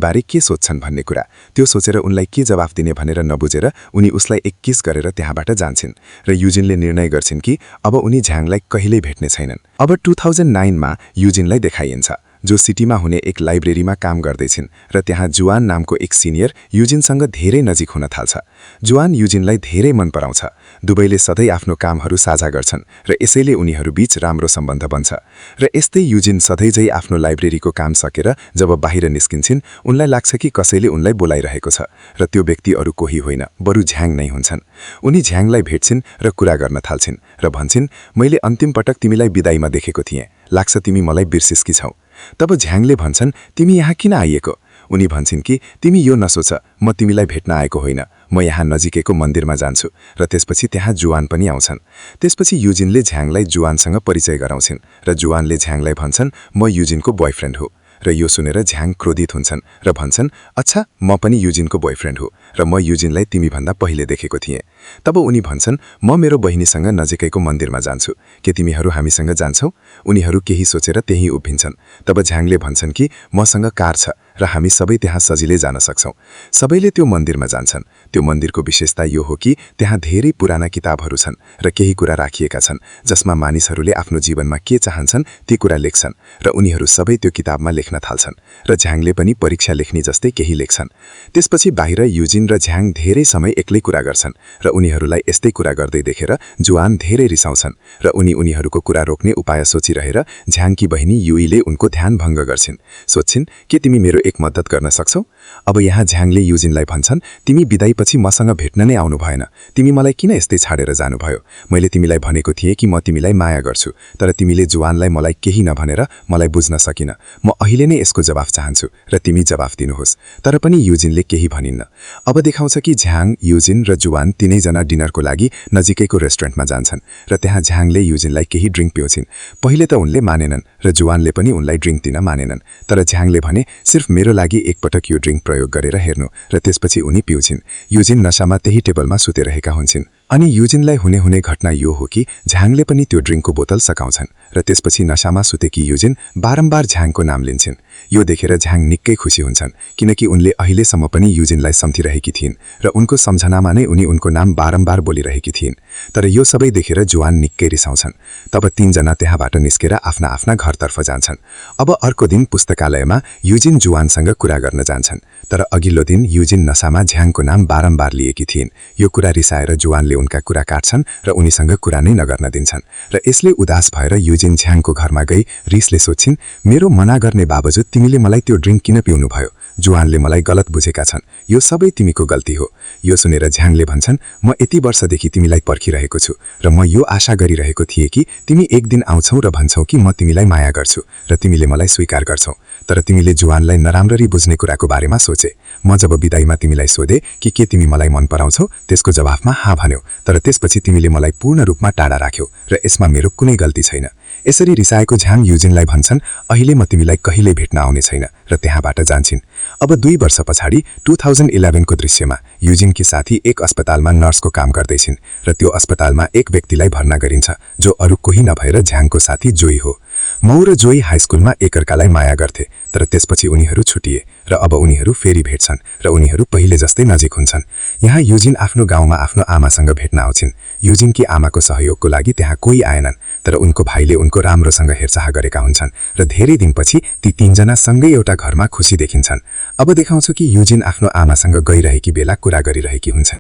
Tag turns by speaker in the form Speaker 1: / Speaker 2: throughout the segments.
Speaker 1: बारे के सोच्छन् भन्ने कुरा त्यो सोचेर उनलाई के जवाफ दिने भनेर नबुझेर उनी उसलाई एक किस गरेर त्यहाँबाट जान्छन् र युजिनले निर्णय गर्छिन् कि अब उनी झ्याङलाई कहिल्यै भेट्ने छैनन्। अब 2009 मा युजिनलाई देखाइन्छ जो सिटीमा हुने एक लाइब्रेरीमा काम गर्दैछिन् र त्यहाँ जुआन नामको एक सिनियर युजिनसँग धेरै नजिक हुन थाल्छ। जुआन युजिनलाई धेरै मन पराउँछ। दुवैले सधैँ आफ्नो कामहरू साझा गर्छन् र यसैले उनीहरू बीच राम्रो सम्बन्ध बन्छ। र यस्तै युजिन सधैँझै आफ्नो लाइब्रेरीको काम सकेर जब बाहिर निस्किन्छन् उनलाई लाग्छ कि कसैले उनलाई बोलाइरहेको छ र त्यो व्यक्ति अरू कोही होइन बरु झ्याङ नै हुन्छन्। उनी झ्याङलाई भेट्छिन् र कुरा गर्न थाल्छिन् र भन्छन्, मैले अन्तिम पटक तिमीलाई बिदाईमा देखेको थिएँ, लाग्छ तिमी मलाई बिर्सिसकी छौ। तब झ्याङले भन्छन्, तिमी यहाँ किन आइएको? उनी भन्छन् कि तिमी यो नसोच, म तिमीलाई भेट्न आएको होइन, म यहाँ नजिकैको मन्दिरमा जान्छु। र त्यसपछि त्यहाँ जुआन पनि आउँछन्। त्यसपछि युजिनले झ्याङलाई जुआनसँग परिचय गराउँछिन् र जुआनले झ्याङलाई भन्छन्, म युजिनको बोयफ्रेन्ड हो। र यो सुनेर झ्याङ क्रोधित हुन्छन् र भन्छन्, अच्छा म पनि युजिनको बोयफ्रेन्ड हो र म युजिनलाई तिमीभन्दा पहिले देखेको थिएँ। तब उनी भन्छन्, म मेरो बहिनीसँग नजिकैको मन्दिरमा जान्छु, के तिमीहरू हामीसँग जान्छौ? उनीहरू केही सोचेर त्यही उभिन्छन्। तब झ्याङले भन्छन् कि मसँग कार छ र हामी सबै त्यहाँ सजिलै जान सक्छौँ। सबैले त्यो मन्दिरमा जान्छन्। त्यो मन्दिरको विशेषता यो हो कि त्यहाँ धेरै पुराना किताबहरू छन् र केही कुरा राखिएका छन् जसमा मानिसहरूले आफ्नो जीवनमा के चाहन्छन् ती कुरा लेख्छन् र उनीहरू सबै त्यो किताबमा लेख्न थाल्छन् र झ्याङले पनि परीक्षा लेख्ने जस्तै केही लेख्छन्। त्यसपछि बाहिर युजिन र झ्याङ धेरै समय एक्लै कुरा गर्छन् र उनीहरूलाई यस्तै कुरा गर्दै देखेर जुआन धेरै रिसाउँछन् र उनीहरूको कुरा रोक्ने उपाय सोचिरहेर झ्याङकी बहिनी युईले उनको ध्यान भङ्ग गर्छिन्। सोध्छिन्, के तिमी मेरो एक मद्दत गर्न सक्छौ? अब यहाँ झ्याङले युजिनलाई भन्छन्, तिमी बिदाईपछि मसँग भेट्न नै आउनु भएन, तिमी मलाई किन यस्तै छाडेर जानुभयो? मैले तिमीलाई भनेको थिएँ कि म तिमीलाई माया गर्छु, तर तिमीले जुआनलाई मलाई केही नभनेर मलाई बुझ्न सकिन। म अहिले नै यसको जवाफ चाहन्छु र तिमी जवाफ दिनुहोस्। तर पनि युजिनले केही भनिन्न। अब देखाउँछ कि झ्याङ, युजिन र जुआन तीनैजना डिनरको लागि नजिकैको रेस्टुरेन्टमा जान्छन् र त्यहाँ झ्याङले युजिनलाई केही ड्रिङ्क पिउँछिन्। पहिले त उनले मानेनन् र जुआनले पनि उनलाई ड्रिङ्क दिन मानेनन्, तर झ्याङले भने सिर्फ मेरो लागि एकपटक यो ड्रिङ्क प्रयोग गरेर हेर्नु र त्यसपछि उनी पिउँछिन्। युजिन नशामा त्यही टेबलमा सुतेरहेका हुन्छन्। अनि युजिनलाई हुने घटना यो हो कि झ्याङले पनि त्यो ड्रिङ्कको बोतल सकाउँछन् र त्यसपछि नशामा सुतेकी युजिन बारम्बार झ्याङको नाम लिन्छन्। यो देखेर झ्याङ निकै खुसी हुन्छन् किनकि उनले अहिलेसम्म पनि युजिनलाई सम्झिरहेकी थिइन् र उनको सम्झनामा नै उनी उनको नाम बारम्बार बोलिरहेकी थिइन्। तर यो सबै देखेर जुआन निकै रिसाउँछन्। तब तीनजना त्यहाँबाट निस्केर आफ्ना आफ्ना घरतर्फ जान्छन्। अब अर्को दिन पुस्तकालयमा युजिन जुआनसँग कुरा गर्न जान्छन्, तर अघिल्लो दिन युजिन नशामा झ्याङको नाम बारम्बार लिएकी थिइन्। यो कुरा रिसाएर जुआनले उनका कुरा काट्छन् र उनीसँग कुरा नै नगर्न दिन्छन् र यसले उदास भएर युजिन झ्याङको घरमा गई रिसले सोध्छिन्, मेरो मना गर्ने बावजुद तिमीले मलाई त्यो ड्रिङ्क किन पिउनु भयो? जुआनले मलाई गलत बुझेका छन्, यो सबै तिमीको गल्ती हो। यो सुनेर झ्याङले भन्छन्, म यति वर्षदेखि तिमीलाई पर्खिरहेको छु र म यो आशा गरिरहेको थिएँ कि तिमी एक दिन आउँछौ र भन्छौ कि म तिमीलाई माया गर्छु र तिमीले मलाई स्वीकार गर्छौ। तर तिमीले जुआनलाई नराम्ररी बुझ्ने कुराको बारेमा सोचे। म जब बिदाईमा तिमीलाई सोधे कि के तिमी मलाई मन पराउँछौ, त्यसको जवाफमा हाँ भन्यौ, तर त्यसपछि तिमीले मलाई पूर्ण रूपमा टाढा राख्यौ र यसमा मेरो कुनै गल्ती छैन। यसरी रिसाएको झ्याङ युजिनलाई भन्छन्, अहिले म तिमीलाई कहिल्यै भेट्न आउने छैन र त्यहाँबाट जान्छन्। अब 2 वर्ष पछाडि 2011 को दृश्यमा युजिनकी साथी एक अस्पतालमा नर्सको काम गर्दैछिन् र त्यो अस्पतालमा एक व्यक्तिलाई भर्ना गरिन्छ जो अरू कोही नभएर झ्याङको साथी जोई हो। मौ र जोई हाइस्कुलमा एकअर्कालाई माया गर्थे, तर त्यसपछि उनीहरू छुटिए र अब उनीहरू फेरि भेट्छन् र उनीहरू पहिले जस्तै नजिक हुन्छन्। यहाँ युजिन आफ्नो गाउँमा आफ्नो आमासँग भेट्न आउँछिन्। युजिनकी आमाको सहयोगको लागि त्यहाँ कोही आएनन्, तर उनको भाइले उनको राम्रोसँग हेरचाह गरेका हुन्छन् र धेरै दिनपछि ती तीनजना सँगै एउटा घरमा खुसी देखिन्छन्। अब देखाउँछु कि युजिन आफ्नो आमासँग गइरहेकी बेला कुरा गरिरहेकी हुन्छन्।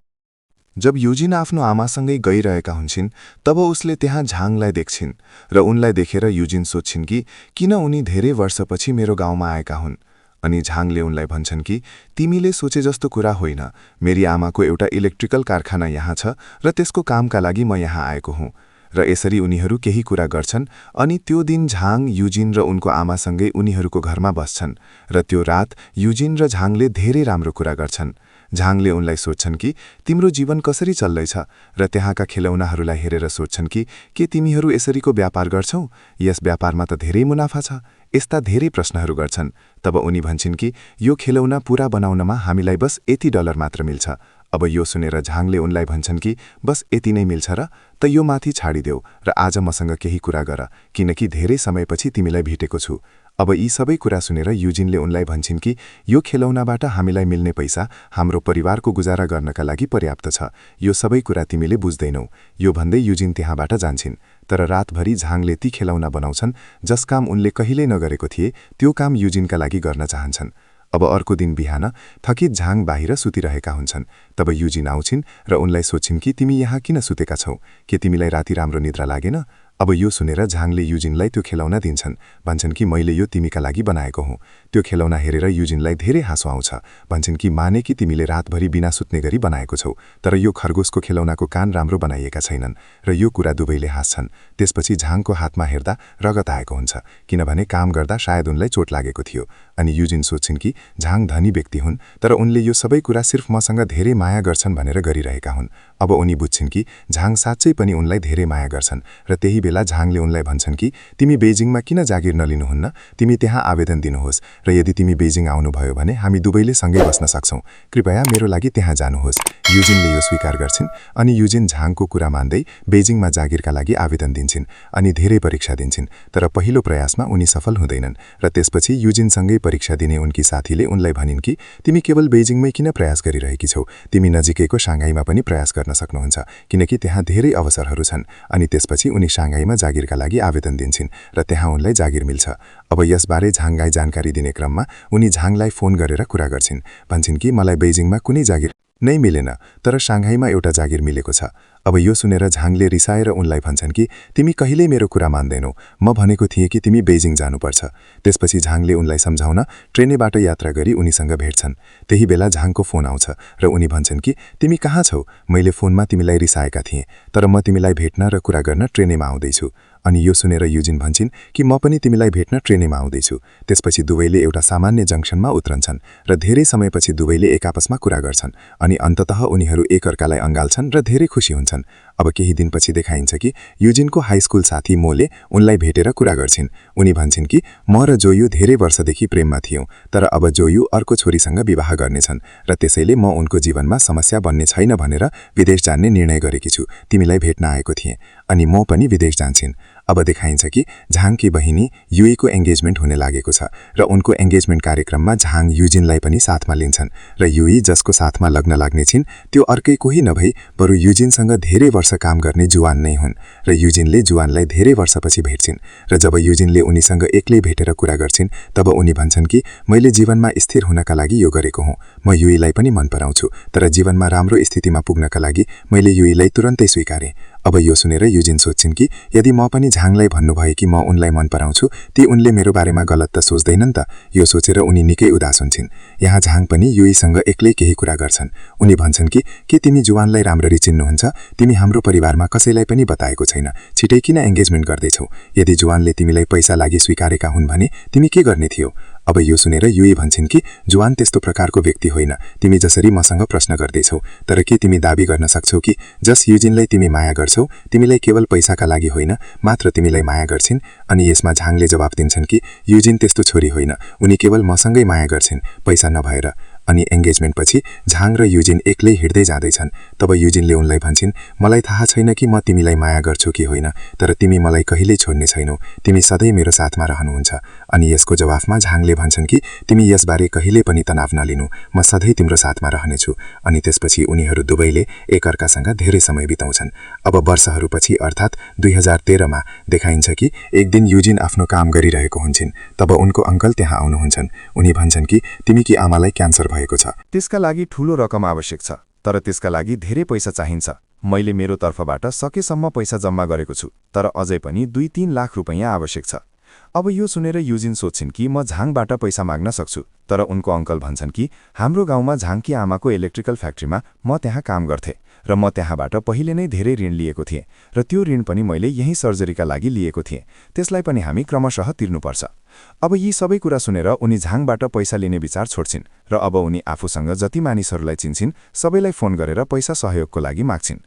Speaker 2: जब युजिन आफ्नो आमासँगै गइरहेका हुन्छन् तब उसले त्यहाँ झ्याङलाई देख्छिन् र उनलाई देखेर युजिन सोध्छिन् कि किन उनी धेरै वर्षपछि मेरो गाउँमा आएका हुन्। अनि झ्याङले उनलाई भन्छन् कि तिमीले सोचे जस्तो कुरा होइन, मेरी आमाको एउटा इलेक्ट्रिकल कारखाना यहाँ छ र त्यसको कामका लागि म यहाँ आएको हुँ। र यसरी उनीहरू केही कुरा गर्छन् अनि त्यो दिन झ्याङ, युजिन र उनको आमासँगै उनीहरूको घरमा बस्छन् र त्यो रात युजिन र झ्याङले धेरै राम्रो कुरा गर्छन्। झ्याङले उनलाई सोध्छन् कि तिम्रो जीवन कसरी चल्दैछ र त्यहाँका खेलौनाहरूलाई हेरेर सोध्छन् कि के तिमीहरू यसरीको व्यापार गर्छौ? यस व्यापारमा त धेरै मुनाफा छ। यस्ता धेरै प्रश्नहरू गर्छन्। तब उनी भन्छन् कि यो खेलौना पूरा बनाउनमा हामीलाई बस यति डलर मात्र मिल्छ। अब यो सुनेर झ्याङले उनलाई भन्छन् कि बस यति नै मिल्छ र त यो माथि छाडिदेऊ र आज मसँग केही कुरा गर, किनकि धेरै समयपछि तिमीलाई भेटेको छु। अब यी सबै कुरा सुनेर युजिनले उनलाई भन्छन् कि यो खेलौनाबाट हामीलाई मिल्ने पैसा हाम्रो परिवारको गुजारा गर्नका लागि पर्याप्त छ। यो सबै कुरा तिमीले बुझ्दैनौ। यो भन्दै युजिन त्यहाँबाट जान्छन्। तर रातभरि झाङले ती खेलौना बनाउँछन् जस काम उनले कहिल्यै नगरेको थिए, त्यो काम युजिनका लागि गर्न चाहन्छन्। अब अर्को दिन बिहान थकित झाङ बाहिर सुतिरहेका हुन्छन्। तब युजिन आउँछिन् र उनलाई सोध्छिन् कि तिमी यहाँ किन सुतेका छौ? के तिमीलाई राति राम्रो निद्रा लागेन? अब यो सुनेर झाङले युजिनलाई त्यो खेलौना दिन्छन्। भन्छन् कि मैले यो तिमीका लागि बनाएको हुँ। त्यो खेलौना हेरेर युजिनलाई धेरै हाँसो आउँछ। भन्छन् कि माने कि तिमीले रातभरि बिना सुत्ने गरी बनाएको छौ, तर यो खरगोशको खेलौनाको कान राम्रो बनाइएका छैनन्। र यो कुरा दुवैले हाँस्छन्। त्यसपछि झाङको हातमा हेर्दा रगत आएको हुन्छ, किनभने काम गर्दा सायद उनलाई चोट लागेको थियो। अनि युजिन सोध्छिन् कि झाङ धनी व्यक्ति हुन्, तर उनले यो सबै कुरा सिर्फ मसँग धेरै माया गर्छन् भनेर गरिरहेका हुन्। अब उनी बुझ्छिन् कि झाङ साँच्चै पनि उनलाई धेरै माया गर्छन्। र त्यही बेला झाङले उनलाई भन्छन् कि तिमी बेजिङमा किन जागिर नलिनुहुन्न? तिमी त्यहाँ आवेदन दिनुहोस् र यदि तिमी बेजिङ आउनुभयो भने हामी दुवैले सँगै बस्न सक्छौँ। कृपया मेरो लागि त्यहाँ जानुहोस्। युजिनले यो स्वीकार गर्छिन् अनि युजिन झाङको कुरा मान्दै बेजिङमा जागिरका लागि आवेदन दिन्छन् अनि धेरै परीक्षा दिन्छन्। तर पहिलो प्रयासमा उनी सफल हुँदैनन् र त्यसपछि युजिनसँगै परीक्षा दिने उनकी साथीले उनलाई भनिन् कि तिमी केवल बेजिङमै किन प्रयास गरिरहेकी छौ? तिमी नजिकैको साङ्घाईमा पनि प्रयास गर्न सक्नुहुन्छ, किनकि त्यहाँ धेरै अवसरहरू छन्। अनि त्यसपछि उनी साङ्घाईमा जागिरका लागि आवेदन दिन्छन् र त्यहाँ उनलाई जागिर मिल्छ। अब यसबारे झाङलाई जानकारी दिने क्रममा उनी झाङलाई फोन गरेर कुरा गर्छिन्। भन्छन् कि मलाई बेजिङमा कुनै जागिर नै मिलेन, तर साङ्घाईमा एउटा जागिर मिलेको छ। अब यो सुनेर झाङले रिसाएर उनलाई भन्छन् कि तिमी कहिल्यै मेरो कुरा मान्दैनौ। म भनेको थिएँ कि तिमी बेजिङ जानुपर्छ। त्यसपछि झाङले उनलाई सम्झाउन ट्रेनबाट यात्रा गरी उनीसँग भेट्छन्। त्यही बेला झाङको फोन आउँछ र उनी भन्छन् कि तिमी कहाँ छौ? मैले फोनमा तिमीलाई रिसाएका थिएँ, तर म तिमीलाई भेट्न र कुरा गर्न ट्रेनेमा आउँदैछु। अनि यो सुनेर युजिन भन्छन् कि म पनि तिमीलाई भेट्न ट्रेनेमा आउँदैछु। त्यसपछि दुवैले एउटा सामान्य जङ्सनमा उत्रन्छन् र धेरै समयपछि दुवैले एक आपसमा कुरा गर्छन् अनि अन्ततः उनीहरू एकअर्कालाई अँगाल्छन् र धेरै खुसी हुन्छन्। अब केही दिनपछि देखाइन्छ कि युजिनको हाई स्कुल साथी मोले उनलाई भेटेर कुरा गर्छिन्। उनी भन्छन् कि म र जोयु धेरै वर्षदेखि प्रेममा थियौँ, तर अब जोयु अर्को छोरीसँग विवाह गर्नेछन् र त्यसैले म उनको जीवनमा समस्या बन्ने छैन भनेर विदेश जान्ने निर्णय गरेकी छु। तिमीलाई भेट्न आएको थिएँ अनि म पनि विदेश जान्छिन्। अब देखाइन्छ कि झाङकी बहिनी युईको एङ्गेजमेन्ट हुने लागेको छ र उनको एङ्गेजमेन्ट कार्यक्रममा झाङ युजिनलाई पनि साथमा लिन्छन् र युई जसको साथमा लग्न लाग्ने छिन् त्यो अर्कै कोही नभई बरु युजिनसँग धेरै वर्ष काम गर्ने जुवान नै हुन् र युजिनले जुवानलाई धेरै वर्षपछि भेट्छिन् र जब युजिनले उनीसँग एक्लै भेटेर कुरा गर्छिन् तब उनी भन्छन् कि मैले जीवनमा स्थिर हुनका लागि यो गरेको हुँ। म युईलाई पनि मन पराउँछु, तर जीवनमा राम्रो स्थितिमा पुग्नका लागि मैले युईलाई तुरन्तै स्वीकारेँ। अब यो सुनेर युजिन सोध्छिन् कि यदि म पनि झाङलाई भन्नुभयो कि म उनलाई मन पराउँछु, ती उनले मेरो बारेमा गलत त सोच्दैनन् त? यो सोचेर उनी निकै उदास हुन्छन्। यहाँ झाङ पनि युईसँग एक्लै केही कुरा गर्छन्। उनी भन्छन् कि के तिमी जुवानलाई राम्ररी चिन्नुहुन्छ? तिमी हाम्रो परिवारमा कसैलाई पनि बताएको छैन। छिटै किन एङ्गेजमेन्ट गर्दैछौ? यदि जुवानले तिमीलाई पैसा लागि स्वीकारेका हुन् भने तिमी के गर्ने थियौ? अब यो सुनेर युई भन्छन् कि जुवान त्यस्तो प्रकारको व्यक्ति होइन। तिमी जसरी मसँग प्रश्न गर्दैछौ, तर के तिमी दाबी गर्न सक्छौ कि जस युजिनलाई तिमी माया गर्छौ तिमीलाई केवल पैसाका लागि होइन, मात्र तिमीलाई माया गर्छिन्? अनि यसमा झाङले जवाफ दिन्छन् कि युजिन त्यस्तो छोरी होइन, उनी केवल मसँगै माया गर्छिन्, पैसा नभएर। अनि एङ्गेजमेन्टपछि झाङ र युजिन एक्लै हिँड्दै जाँदैछन्। तब युजिनले उनलाई भन्छन् मलाई थाहा छैन कि म तिमीलाई माया गर्छु कि होइन, तर तिमी मलाई कहिल्यै छोड्ने छैनौ। तिमी सधैँ मेरो साथमा रहनुहुन्छ। अनि यसको जवाफमा झाङले भन्छन् कि तिमी यसबारे कहिल्यै पनि तनाव नलिनु, म सधैँ तिम्रो साथमा रहनेछु। अनि त्यसपछि उनीहरू दुवैले एकअर्कासँग धेरै समय बिताउँछन्। अब वर्षहरूपछि अर्थात् 2013मा देखाइन्छ कि एक दिन युजिन आफ्नो काम गरिरहेको हुन्छन्। तब उनको अङ्कल त्यहाँ आउनुहुन्छन्। उनी भन्छन् कि तिमीकी आमालाई क्यान्सर भएको छ। त्यसका लागि ठूलो रकम आवश्यक छ, तर त्यसका लागि धेरै पैसा चाहिन्छ। मैले मेरो तर्फबाट सकेसम्म पैसा जम्मा गरेको छु, तर अझै पनि 2-3 लाख रुपैयाँ आवश्यक छ। अब यो सुनेर युजिन सोध्छिन् कि म झाङबाट पैसा माग्न सक्छु, तर उनको अङ्कल भन्छन् कि हाम्रो गाउँमा झाङकी आमाको इलेक्ट्रिकल फ्याक्ट्रीमा म त्यहाँ काम गर्थेँ र म त्यहाँबाट पहिले नै धेरै ऋण लिएको थिएँ र त्यो ऋण पनि मैले यही सर्जरीका लागि लिएको थिएँ। त्यसलाई पनि हामी क्रमशः तिर्नुपर्छ। अब यी सबै कुरा सुनेर उनी झाङबाट पैसा लिने विचार छोड्छिन् र अब उनी आफूसँग जति मानिसहरूलाई चिन्छिन् सबैलाई फोन गरेर पैसा सहयोगको लागि माग्छिन्।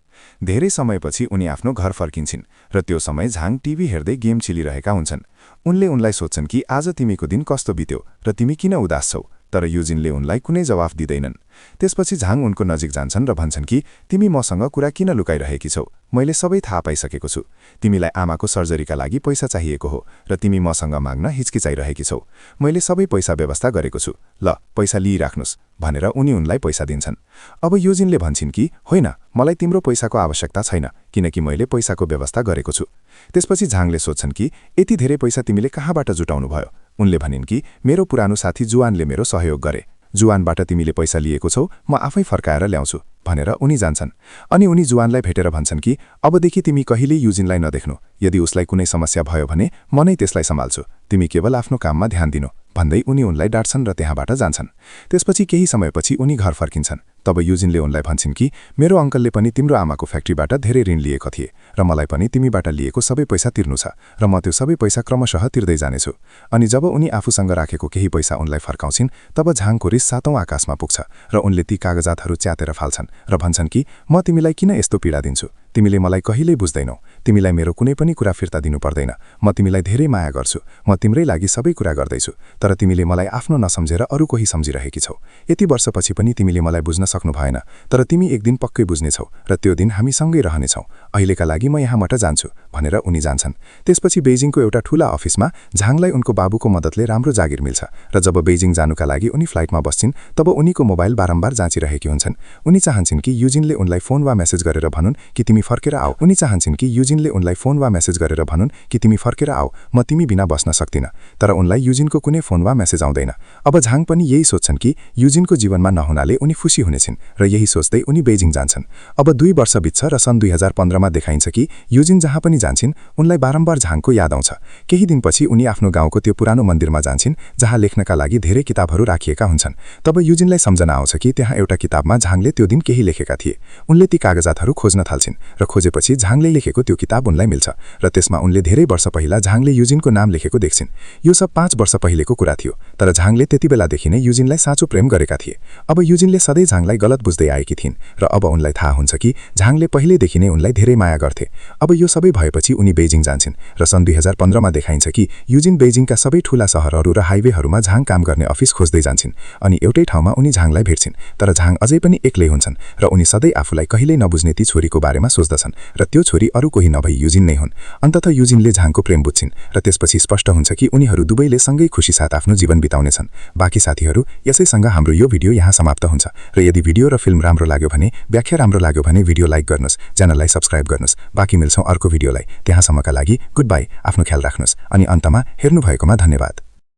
Speaker 2: धेरै समयपछि उनी आफ्नो घर फर्किन्छन् र त्यो समय झाङ टिभी हेर्दै गेम खेलिरहेका हुन्छन्। उनले उनलाई सोध्छन् कि आज तिमीको दिन कस्तो बित्यो र तिमी किन उदास छौ? तर युजिनले उनलाई कुनै जवाफ दिँदैनन्। त्यसपछि झाङ उनको नजिक जान्छन् र भन्छन् कि तिमी मसँग कुरा किन लुकाइरहेकी छौ? मैले सबै थाहा पाइसकेको छु। तिमीलाई आमाको सर्जरीका लागि पैसा चाहिएको हो र तिमी मसँग माग्न हिचकिचाइरहेकी छौ। मैले सबै पैसा व्यवस्था गरेको छु। ल, पैसा लिइराख्नुस् भनेर उनलाई पैसा दिन्छन्। अब युजिनले भन्छन् कि होइन, मलाई तिम्रो पैसाको आवश्यकता छैन किनकि मैले पैसाको व्यवस्था गरेको छु। त्यसपछि झाङले सोध्छन् कि यति धेरै पैसा तिमीले कहाँबाट जुटाउनु भयो? उनले भनिन् कि मेरो पुरानो साथी जुआनले मेरो सहयोग गरे। जुआनबाट तिमीले पैसा लिएको छौ, म आफै फर्काएर ल्याउँछु भनेर उनी जान्छन्। अनि उनी जुआनलाई भेटेर भन्छन् कि अबदेखि तिमी कहिल्यै युजिनलाई नदेख्नु। यदि उसलाई कुनै समस्या भयो भने म नै त्यसलाई सम्हाल्छु। तिमी केवल आफ्नो काममा ध्यान दिनु भन्दै उनलाई डाँट्छन् र त्यहाँबाट जान्छन्। त्यसपछि केही समयपछि उनी घर फर्किन्छन्। तब युजिनले उनलाई भन्छन् कि मेरो अङ्कलले पनि तिम्रो आमाको फ्याक्ट्रीबाट धेरै ऋण लिएको थिए र मलाई पनि तिमीबाट लिएको सबै पैसा तिर्नु छ र म त्यो सबै पैसा क्रमशः तिर्दै जानेछु। अनि जब उनी आफूसँग राखेको केही पैसा उनलाई फर्काउँछिन् तब झाङको रिस सातौं आकाशमा पुग्छ र उनले ती कागजातहरू च्यातेर फाल्छन् र भन्छन् कि म तिमीलाई किन यस्तो पीडा दिन्छु? तिमीले मलाई कहिल्यै बुझ्दैनौ। तिमीलाई मेरो कुनै पनि कुरा फिर्ता दिनु पर्दैन। म तिमीलाई धेरै माया गर्छु। म तिम्रै लागि सबै कुरा गर्दैछु। तर तिमीले मलाई आफ्नो नसम्झेर अरू कोही सम्झिरहेकी छौ। यति वर्षपछि पनि तिमीले मलाई बुझ्न सक्नु भएन। तर तिमी एक दिन पक्कै बुझ्नेछौ र त्यो दिन हामी सँगै रहनेछौ। अहिलेका लागि म यहाँबाट जान्छु भनेर उनी जान्छन्। त्यसपछि बेइजिङको एउटा ठूला अफिसमा झाङलाई उनको बाबुको मद्दतले राम्रो जागिर मिल्छ र जब बेइजिङ जानुका लागि उनी फ्लाइटमा बस्छिन् तब उनीको मोबाइल बारम्बार जाँचिरहेकी हुन्छन्। उनी चाहन्छन् कि युजिनले उनलाई फोन वा मेसेज गरेर भनुन् कि तिमी फर्केर आऊ। उनी चाहन्छन् कि युजिनले उनलाई फोन वा मेसेज गरेर भनुन् कि तिमी फर्केर आऊ, म तिमी बिना बस्न सक्दिन। तर उनलाई युजिनको कुनै फोन वा मेसेज आउँदैन। अब झाङ पनि यही सोच्छन् कि युजिनको जीवनमा नहुनाले उनी खुसी हुनेछिन् र यही सोच्दै उनी बेइजिङ जान्छन्। अब 2 वर्ष बित्छ र सन् 2015मा देखाइन्छ कि युजिन जहाँ पनि जान्छिन् उनलाई बारम्बार झाङको याद आउँछ। केही दिनपछि उनी आफ्नो गाउँको त्यो पुरानो मन्दिरमा जान्छिन् जहाँ लेख्नका लागि धेरै किताबहरू राखिएका हुन्छन्। तब युजिनलाई सम्झना आउँछ कि त्यहाँ एउटा किताबमा झाङले त्यो दिन केही लेखेका थिए। उनले ती कागजातहरू खोज्न थाल्छिन् र खोजेपछि झाङले लेखेको त्यो किताब उनलाई मिल्छ र त्यसमा उनले धेरै वर्ष पहिला झाङले युजिनको नाम लेखेको देख्छिन्। यो सब 5 वर्ष पहिलेको कुरा थियो, तर झाङले त्यति बेलादेखि नै युजिनलाई साँचो प्रेम गरेका थिए। अब युजिनले सधैँ झाङलाई गलत बुझ्दै आएकी थिइन् र अब उनलाई थाहा हुन्छ कि झाङले पहिलेदेखि नै उनलाई धेरै माया गर्थे। अब यो सबै भएपछि उनी बेइजिङ जान्छन् र सन् 2015मा देखाइन्छ कि युजिन बेइजिङका सबै ठूला सहरहरू र हाइवेहरूमा झाङ काम गर्ने अफिस खोज्दै जान्छन् अनि एउटै ठाउँमा उनी झाङलाई भेट्छिन्। तर झाङ अझै पनि एक्लै हुन्छन् र उनी सधैँ आफूलाई कहिल्यै नबुझ्ने ती छोरीको बारेमा सोच्दछन् र त्यो छोरी अरू कोही नभई युजिन नै हुन्। अन्ततः युजिनले झाङको प्रेम बुझ्छिन् र त्यसपछि स्पष्ट हुन्छ कि उनीहरू दुवैले सँगै खुसी साथ आफ्नो जीवन बिताउनेछन्। बाँकी साथीहरू, यसैसँग हाम्रो यो भिडियो यहाँ समाप्त हुन्छ र यदि भिडियो र फिल्म राम्रो लाग्यो भने, व्याख्या राम्रो लाग्यो भने भिडियो लाइक गर्नुस्, च्यानललाई सब्स्क्राइब गर्नुस्। बाँकी मिल्छौँ अर्को भिडियोलाई। त्यहाँसम्मका लागि गुड बाई, आफ्नो ख्याल राख्नुस् अनि अन्तमा हेर्नुभएकोमा धन्यवाद।